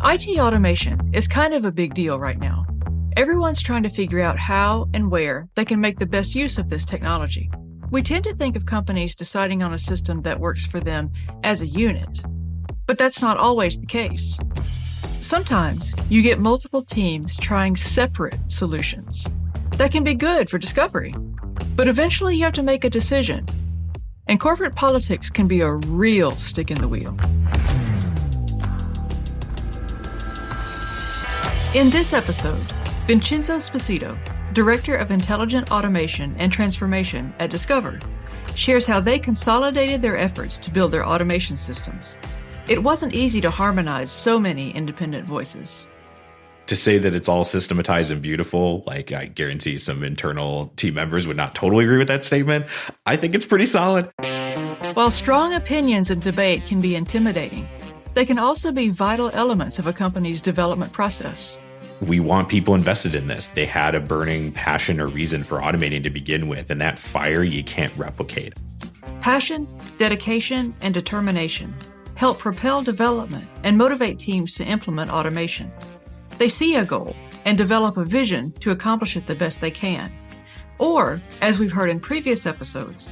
IT automation is kind of a big deal right now. Everyone's trying to figure out how and where they can make the best use of this technology. We tend to think of companies deciding on a system that works for them as a unit, but that's not always the case. Sometimes you get multiple teams trying separate solutions. That can be good for discovery, but eventually you have to make a decision, and corporate politics can be a real stick in the wheel. In this episode, Vincenzo Sposito, Director of Intelligent Automation and Transformation at Discover, shares how they consolidated their efforts to build their automation systems. It wasn't easy to harmonize so many independent voices. To say that it's all systematized and beautiful, like I guarantee some internal team members would not totally agree with that statement. I think it's pretty solid. While strong opinions and debate can be intimidating, they can also be vital elements of a company's development process. We want people invested in this. They had a burning passion or reason for automating to begin with, and that fire you can't replicate. Passion, dedication, and determination help propel development and motivate teams to implement automation. They see a goal and develop a vision to accomplish it the best they can. Or, as we've heard in previous episodes,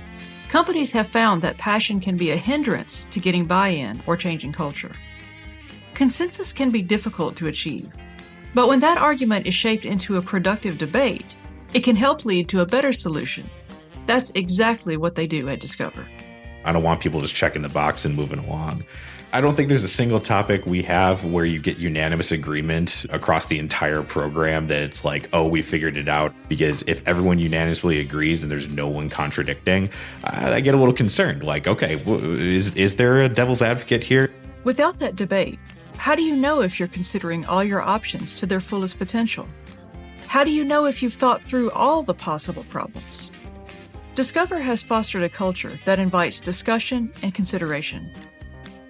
companies have found that passion can be a hindrance to getting buy-in or changing culture. Consensus can be difficult to achieve, but when that argument is shaped into a productive debate, it can help lead to a better solution. That's exactly what they do at Discover. I don't want people just checking the box and moving along. I don't think there's a single topic we have where you get unanimous agreement across the entire program that it's like, oh, we figured it out. Because if everyone unanimously agrees and there's no one contradicting, I get a little concerned. Like, okay, is there a devil's advocate here? Without that debate, how do you know if you're considering all your options to their fullest potential? How do you know if you've thought through all the possible problems? Discover has fostered a culture that invites discussion and consideration.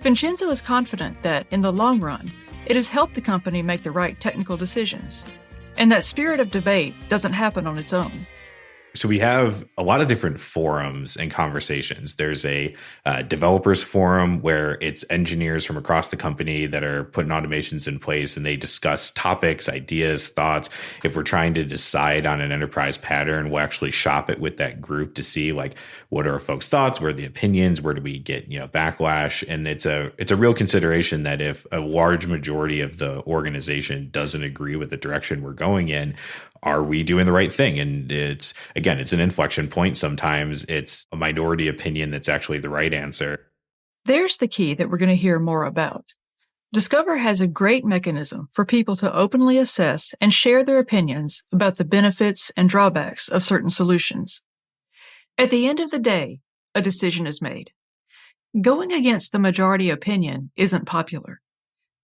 Vincenzo is confident that, in the long run, it has helped the company make the right technical decisions, and that spirit of debate doesn't happen on its own. So we have a lot of different forums and conversations. There's a developers forum where it's engineers from across the company that are putting automations in place, and they discuss topics, ideas, thoughts. If we're trying to decide on an enterprise pattern, we'll actually shop it with that group to see like what are our folks' thoughts, where are the opinions, where do we get backlash, and it's a real consideration that if a large majority of the organization doesn't agree with the direction we're going in, are we doing the right thing? And it's an inflection point. Sometimes it's a minority opinion that's actually the right answer. There's the key that we're going to hear more about. Discover has a great mechanism for people to openly assess and share their opinions about the benefits and drawbacks of certain solutions. At the end of the day, a decision is made. Going against the majority opinion isn't popular,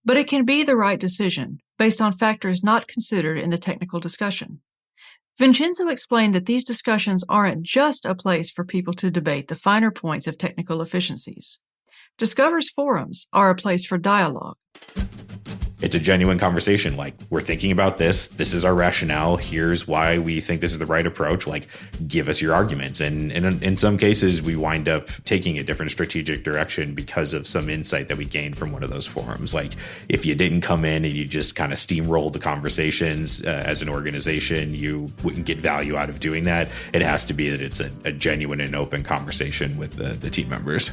but it can be the right decision based on factors not considered in the technical discussion. Vincenzo explained that these discussions aren't just a place for people to debate the finer points of technical efficiencies. Discover's forums are a place for dialogue. It's a genuine conversation. Like, we're thinking about this. This is our rationale. Here's why we think this is the right approach. Like, give us your arguments. And in some cases, we wind up taking a different strategic direction because of some insight that we gained from one of those forums. Like, if you didn't come in and you just kind of steamrolled the conversations as an organization, you wouldn't get value out of doing that. It has to be that it's a genuine and open conversation with the team members.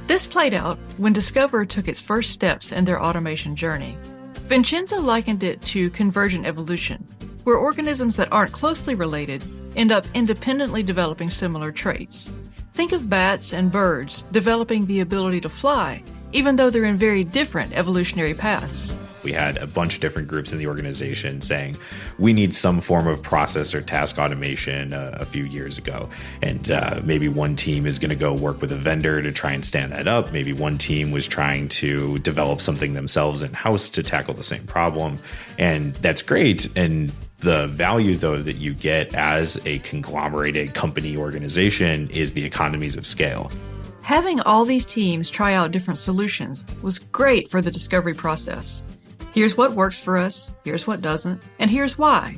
This played out when Discover took its first steps in their automation journey. Vincenzo likened it to convergent evolution, where organisms that aren't closely related end up independently developing similar traits. Think of bats and birds developing the ability to fly, even though they're in very different evolutionary paths. We had a bunch of different groups in the organization saying we need some form of process or task automation a few years ago. And maybe one team is going to go work with a vendor to try and stand that up. Maybe one team was trying to develop something themselves in-house to tackle the same problem. And that's great. And the value, though, that you get as a conglomerated company organization is the economies of scale. Having all these teams try out different solutions was great for the discovery process. Here's what works for us, here's what doesn't, and here's why.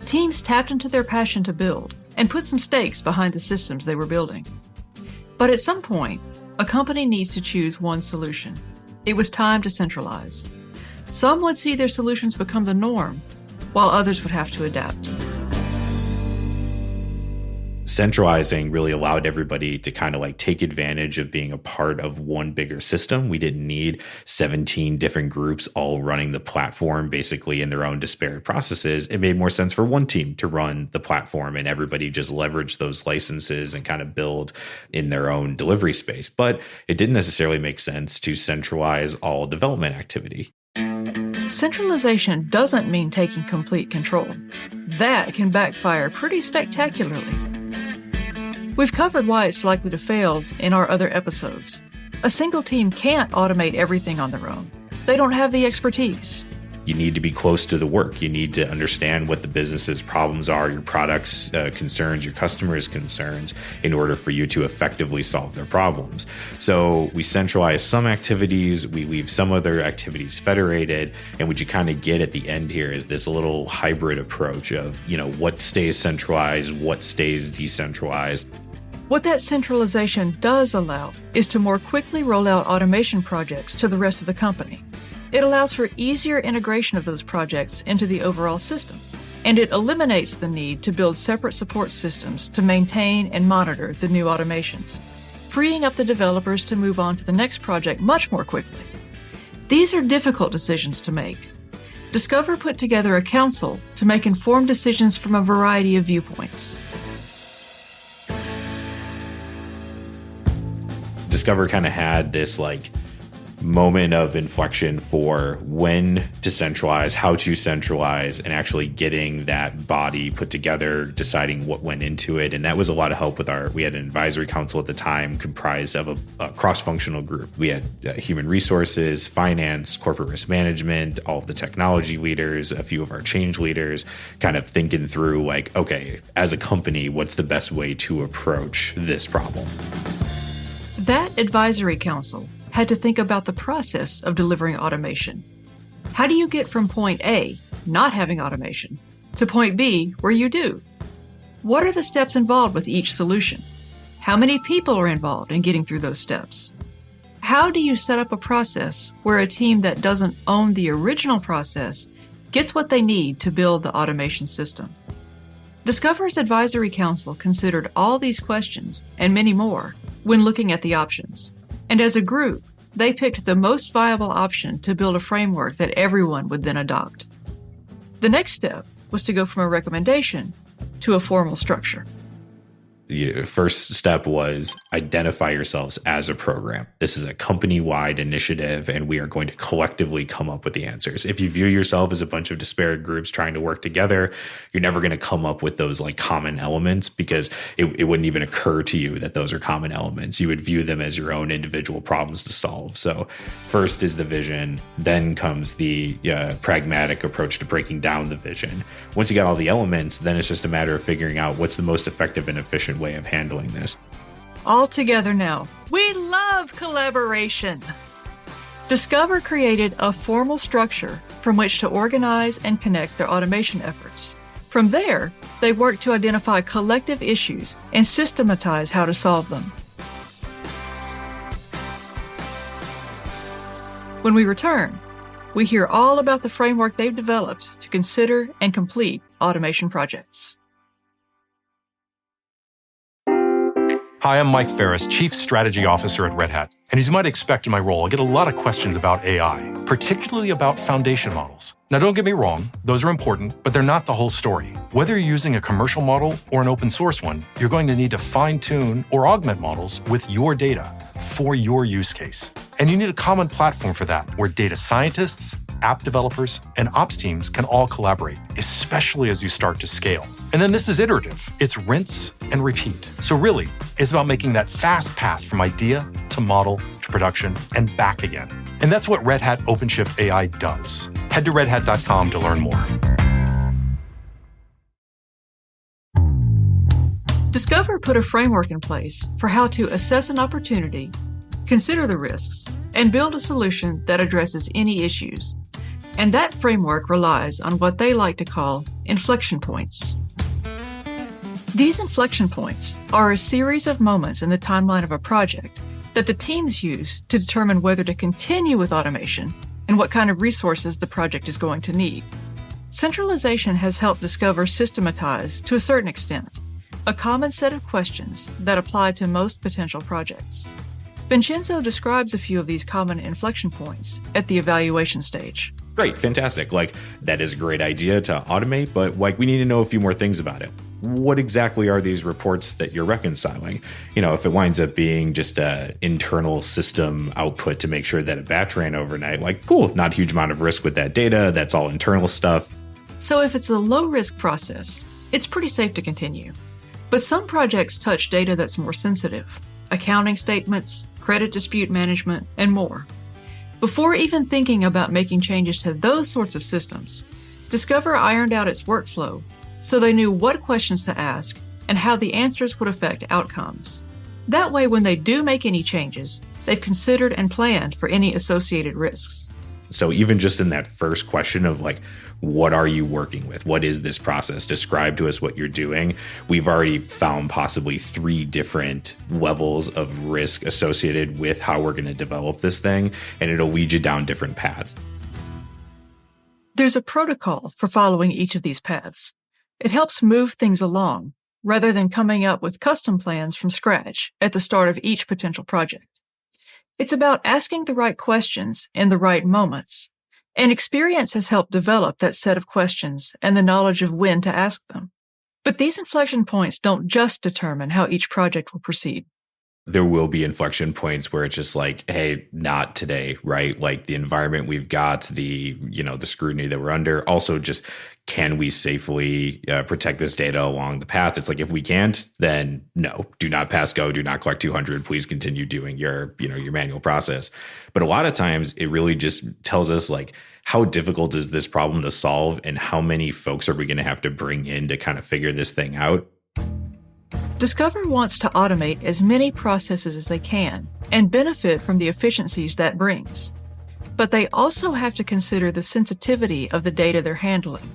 Teams tapped into their passion to build and put some stakes behind the systems they were building. But at some point, a company needs to choose one solution. It was time to centralize. Some would see their solutions become the norm, while others would have to adapt. Centralizing really allowed everybody to kind of like take advantage of being a part of one bigger system. We didn't need 17 different groups all running the platform basically in their own disparate processes. It made more sense for one team to run the platform and everybody just leverage those licenses and kind of build in their own delivery space. But it didn't necessarily make sense to centralize all development activity. Centralization doesn't mean taking complete control. That can backfire pretty spectacularly. We've covered why it's likely to fail in our other episodes. A single team can't automate everything on their own. They don't have the expertise. You need to be close to the work. You need to understand what the business's problems are, your product's concerns, your customers' concerns, in order for you to effectively solve their problems. So we centralize some activities, we leave some other activities federated, and what you kind of get at the end here is this little hybrid approach of, what stays centralized, what stays decentralized. What that centralization does allow is to more quickly roll out automation projects to the rest of the company. It allows for easier integration of those projects into the overall system, and it eliminates the need to build separate support systems to maintain and monitor the new automations, freeing up the developers to move on to the next project much more quickly. These are difficult decisions to make. Discover put together a council to make informed decisions from a variety of viewpoints. Discover kind of had this moment of inflection for when to centralize, how to centralize, and actually getting that body put together, deciding what went into it. And that was a lot of help with we had an advisory council at the time comprised of a cross-functional group. We had human resources, finance, corporate risk management, all of the technology leaders, a few of our change leaders, kind of thinking through okay, as a company, what's the best way to approach this problem? That advisory council had to think about the process of delivering automation. How do you get from point A, not having automation, to point B, where you do? What are the steps involved with each solution? How many people are involved in getting through those steps? How do you set up a process where a team that doesn't own the original process gets what they need to build the automation system? Discover's advisory council considered all these questions and many more when looking at the options. And as a group, they picked the most viable option to build a framework that everyone would then adopt. The next step was to go from a recommendation to a formal structure. The first step was identify yourselves as a program. This is a company-wide initiative, and we are going to collectively come up with the answers. If you view yourself as a bunch of disparate groups trying to work together, you're never going to come up with those common elements because it wouldn't even occur to you that those are common elements. You would view them as your own individual problems to solve. So first is the vision, then comes the pragmatic approach to breaking down the vision. Once you got all the elements, then it's just a matter of figuring out what's the most effective and efficient way of handling this. All together now. We love collaboration. Discover created a formal structure from which to organize and connect their automation efforts. From there, they worked to identify collective issues and systematize how to solve them. When we return, we hear all about the framework they've developed to consider and complete automation projects. Hi, I'm Mike Ferris, Chief Strategy Officer at Red Hat. And as you might expect in my role, I get a lot of questions about AI, particularly about foundation models. Now, don't get me wrong, those are important, but they're not the whole story. Whether you're using a commercial model or an open source one, you're going to need to fine-tune or augment models with your data for your use case. And you need a common platform for that, where data scientists, app developers, and ops teams can all collaborate, especially as you start to scale. And then this is iterative. It's rinse and repeat. So really, it's about making that fast path from idea to model to production and back again. And that's what Red Hat OpenShift AI does. Head to redhat.com to learn more. Discover put a framework in place for how to assess an opportunity, consider the risks, and build a solution that addresses any issues. And that framework relies on what they like to call inflection points. These inflection points are a series of moments in the timeline of a project that the teams use to determine whether to continue with automation and what kind of resources the project is going to need. Centralization has helped Discover systematize, to a certain extent, a common set of questions that apply to most potential projects. Vincenzo describes a few of these common inflection points at the evaluation stage. Great, fantastic. Like, that is a great idea to automate, but like, we need to know a few more things about it. What exactly are these reports that you're reconciling? If it winds up being just an internal system output to make sure that a batch ran overnight, like, cool, not a huge amount of risk with that data. That's all internal stuff. So if it's a low-risk process, it's pretty safe to continue. But some projects touch data that's more sensitive: accounting statements, credit dispute management, and more. Before even thinking about making changes to those sorts of systems, Discover ironed out its workflow so they knew what questions to ask and how the answers would affect outcomes. That way, when they do make any changes, they've considered and planned for any associated risks. So even just in that first question of like, what are you working with? What is this process? Describe to us what you're doing. We've already found possibly 3 different levels of risk associated with how we're going to develop this thing, and it'll lead you down different paths. There's a protocol for following each of these paths. It helps move things along, rather than coming up with custom plans from scratch at the start of each potential project. It's about asking the right questions in the right moments, and experience has helped develop that set of questions and the knowledge of when to ask them. But these inflection points don't just determine how each project will proceed. There will be inflection points where it's just like, hey, not today, right? Like the environment we've got, the scrutiny that we're under. Also, just can we safely protect this data along the path? It's like, if we can't, then no, do not pass go, do not collect 200. Please continue doing your manual process. But a lot of times it really just tells us like, how difficult is this problem to solve, and how many folks are we going to have to bring in to kind of figure this thing out? Discover wants to automate as many processes as they can and benefit from the efficiencies that brings. But they also have to consider the sensitivity of the data they're handling,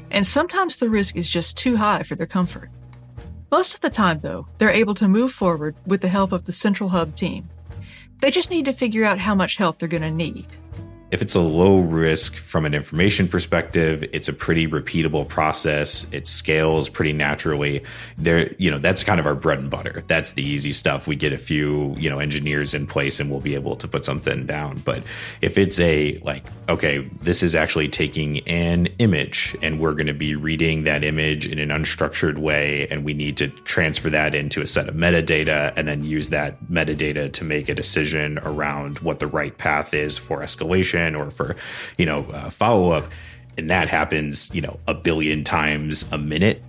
and sometimes the risk is just too high for their comfort. Most of the time, though, they're able to move forward with the help of the central hub team. They just need to figure out how much help they're going to need. If it's a low risk from an information perspective, it's a pretty repeatable process. It scales pretty naturally. That's kind of our bread and butter. That's the easy stuff. We get a few, engineers in place and we'll be able to put something down. But if it's okay, this is actually taking an image and we're going to be reading that image in an unstructured way, and we need to transfer that into a set of metadata and then use that metadata to make a decision around what the right path is for escalation or for, follow-up. And that happens, a billion times a minute.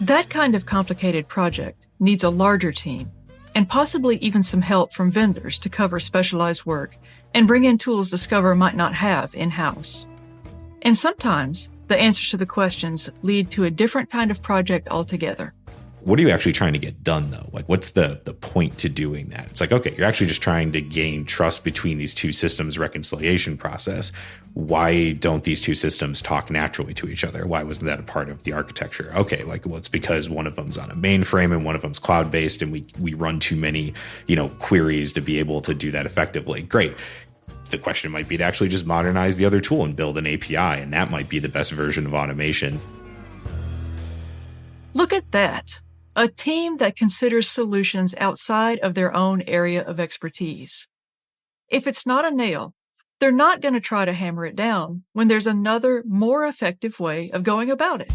That kind of complicated project needs a larger team and possibly even some help from vendors to cover specialized work and bring in tools Discover might not have in-house. And sometimes the answers to the questions lead to a different kind of project altogether. What are you actually trying to get done, though? Like, what's the point to doing that? It's like, okay, you're actually just trying to gain trust between these two systems reconciliation process. Why don't these two systems talk naturally to each other? Why wasn't that a part of the architecture? Okay, it's because one of them's on a mainframe and one of them's cloud-based, and we run too many, queries to be able to do that effectively. Great. The question might be to actually just modernize the other tool and build an API, and that might be the best version of automation. Look at that. A team that considers solutions outside of their own area of expertise. If it's not a nail, they're not going to try to hammer it down when there's another, more effective way of going about it.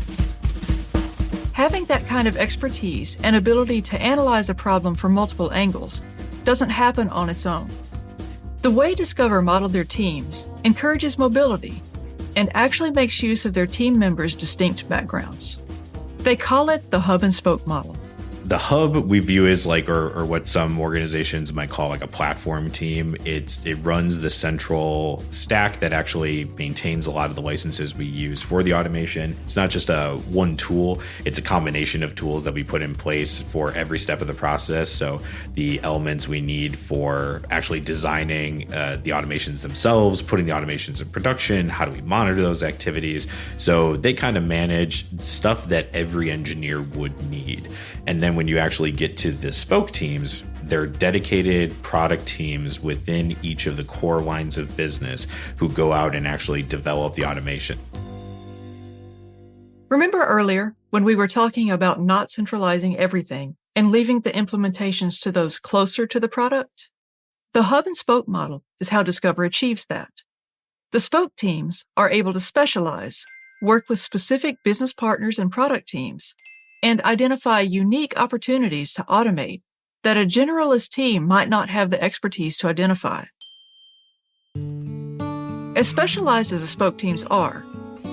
Having that kind of expertise and ability to analyze a problem from multiple angles doesn't happen on its own. The way Discover modeled their teams encourages mobility and actually makes use of their team members' distinct backgrounds. They call it the hub and spoke model. The hub we view as or what some organizations might call a platform team. It runs the central stack that actually maintains a lot of the licenses we use for the automation. It's not just a one tool. It's a combination of tools that we put in place for every step of the process. So the elements we need for actually designing the automations themselves, putting the automations in production, how do we monitor those activities? So they kind of manage stuff that every engineer would need. And then then when you actually get to the spoke teams, they're dedicated product teams within each of the core lines of business who go out and actually develop the automation. Remember earlier when we were talking about not centralizing everything and leaving the implementations to those closer to the product? The hub and spoke model is how Discover achieves that. The spoke teams are able to specialize, work with specific business partners and product teams, and identify unique opportunities to automate that a generalist team might not have the expertise to identify. As specialized as the spoke teams are,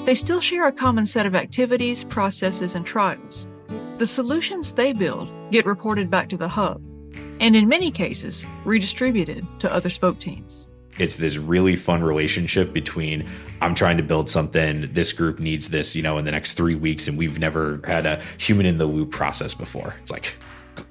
they still share a common set of activities, processes, and trials. The solutions they build get reported back to the hub, and in many cases, redistributed to other spoke teams. It's this really fun relationship between I'm trying to build something, this group needs this, in the next 3 weeks, and we've never had a human in the loop process before. It's like,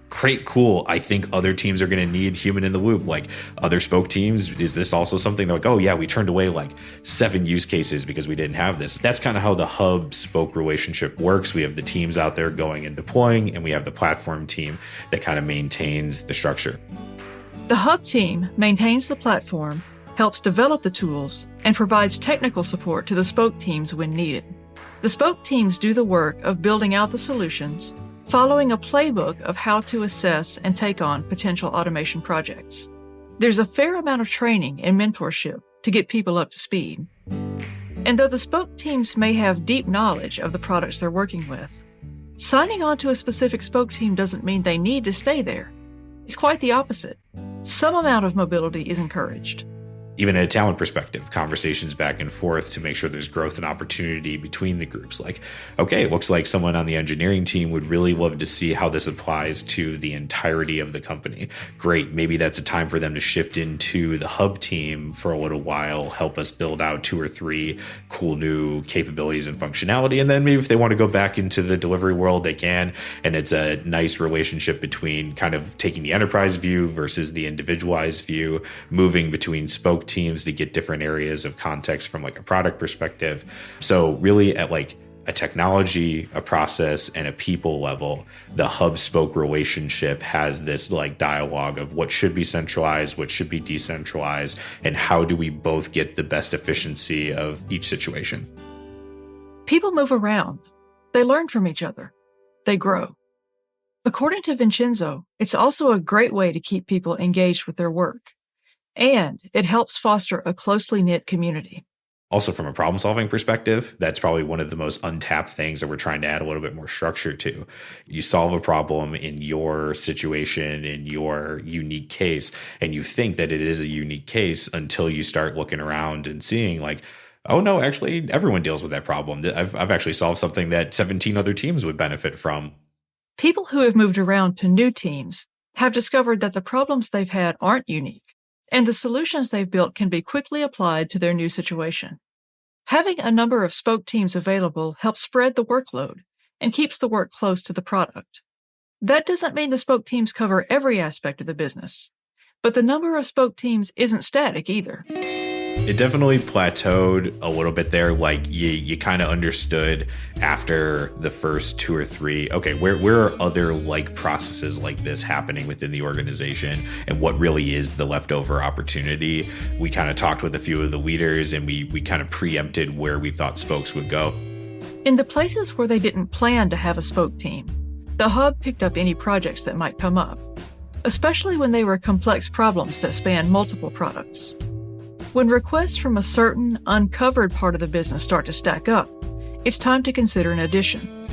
great, cool. I think other teams are going to need human in the loop. Like other spoke teams, is this also something they're like, oh yeah, we turned away like 7 use cases because we didn't have this. That's kind of how the hub spoke relationship works. We have the teams out there going and deploying, and we have the platform team that kind of maintains the structure. The hub team maintains the platform, helps develop the tools, and provides technical support to the spoke teams when needed. The spoke teams do the work of building out the solutions, following a playbook of how to assess and take on potential automation projects. There's a fair amount of training and mentorship to get people up to speed. And though the spoke teams may have deep knowledge of the products they're working with, signing on to a specific spoke team doesn't mean they need to stay there. It's quite the opposite. Some amount of mobility is encouraged. Even at a talent perspective, conversations back and forth to make sure there's growth and opportunity between the groups. Like, okay, it looks like someone on the engineering team would really love to see how this applies to the entirety of the company. Great. Maybe that's a time for them to shift into the hub team for a little while, help us build out 2 or 3 cool new capabilities and functionality. And then maybe if they want to go back into the delivery world, they can. And it's a nice relationship between kind of taking the enterprise view versus the individualized view, moving between spoke teams to get different areas of context from like a product perspective. So really at like a technology, a process, and a people level, the hub spoke relationship has this like dialogue of what should be centralized, what should be decentralized, and how do we both get the best efficiency of each situation. People move around. They learn from each other. They grow. According to Vincenzo, it's also a great way to keep people engaged with their work. And it helps foster a closely knit community. Also, from a problem solving perspective, that's probably one of the most untapped things that we're trying to add a little bit more structure to. You solve a problem in your situation, in your unique case, and you think that it is a unique case until you start looking around and seeing like, oh no, actually everyone deals with that problem. I've actually solved something that 17 other teams would benefit from. People who have moved around to new teams have discovered that the problems they've had aren't unique, and the solutions they've built can be quickly applied to their new situation. Having a number of spoke teams available helps spread the workload and keeps the work close to the product. That doesn't mean the spoke teams cover every aspect of the business, but the number of spoke teams isn't static either. It definitely plateaued a little bit there. Like you kind of understood after the first 2 or 3, okay, where are other like processes like this happening within the organization, and what really is the leftover opportunity? We kind of talked with a few of the leaders, and we kind of preempted where we thought spokes would go. In the places where they didn't plan to have a spoke team, the hub picked up any projects that might come up, especially when they were complex problems that span multiple products. When requests from a certain uncovered part of the business start to stack up, it's time to consider an addition.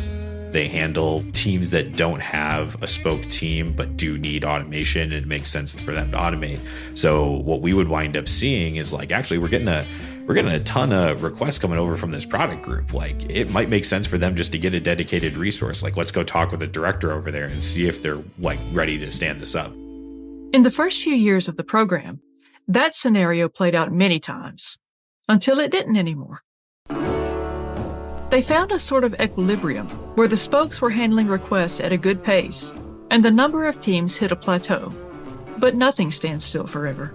They handle teams that don't have a spoke team but do need automation, and it makes sense for them to automate. So what we would wind up seeing is like, actually, we're getting a ton of requests coming over from this product group. Like it might make sense for them just to get a dedicated resource. Like let's go talk with the director over there and see if they're like ready to stand this up. In the first few years of the program, that scenario played out many times, until it didn't anymore. They found a sort of equilibrium where the spokes were handling requests at a good pace, and the number of teams hit a plateau. But nothing stands still forever.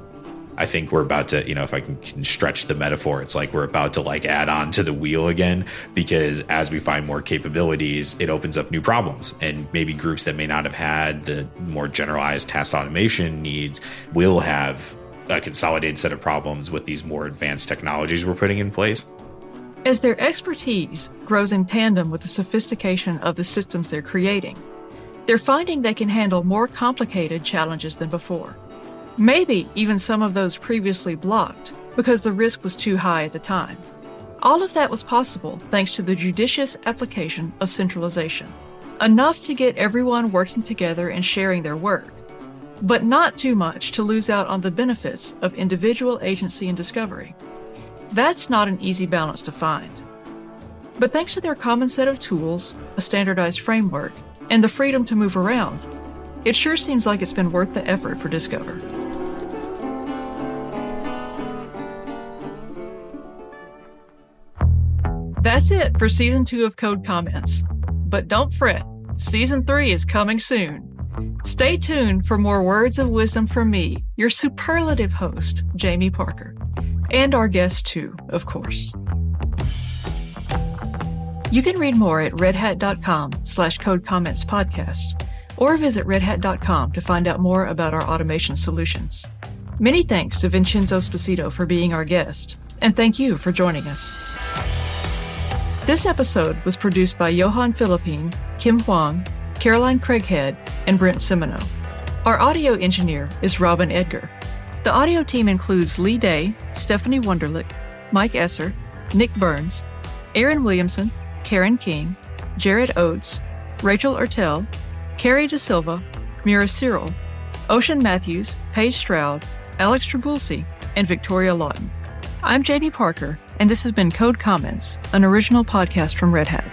I think we're about to, if I can stretch the metaphor, it's like we're about to like add on to the wheel again, because as we find more capabilities, it opens up new problems, and maybe groups that may not have had the more generalized task automation needs will have a consolidated set of problems with these more advanced technologies we're putting in place. As their expertise grows in tandem with the sophistication of the systems they're creating, they're finding they can handle more complicated challenges than before. Maybe even some of those previously blocked because the risk was too high at the time. All of that was possible thanks to the judicious application of centralization. Enough to get everyone working together and sharing their work, but not too much to lose out on the benefits of individual agency and discovery. That's not an easy balance to find. But thanks to their common set of tools, a standardized framework, and the freedom to move around, it sure seems like it's been worth the effort for Discover. That's it for Season 2 of Code Comments. But don't fret, Season 3 is coming soon. Stay tuned for more words of wisdom from me, your superlative host, Jamie Parker, and our guests too, of course. You can read more at redhat.com/codecommentspodcast, or visit redhat.com to find out more about our automation solutions. Many thanks to Vincenzo Sposito for being our guest, and thank you for joining us. This episode was produced by Johan Philippine, Kim Huang, Caroline Craighead, and Brent Semino. Our audio engineer is Robin Edgar. The audio team includes Lee Day, Stephanie Wunderlich, Mike Esser, Nick Burns, Aaron Williamson, Karen King, Jared Oates, Rachel Ertel, Carrie De Silva, Mira Cyril, Ocean Matthews, Paige Stroud, Alex Trabulsi, and Victoria Lawton. I'm Jamie Parker, and this has been Code Comments, an original podcast from Red Hat.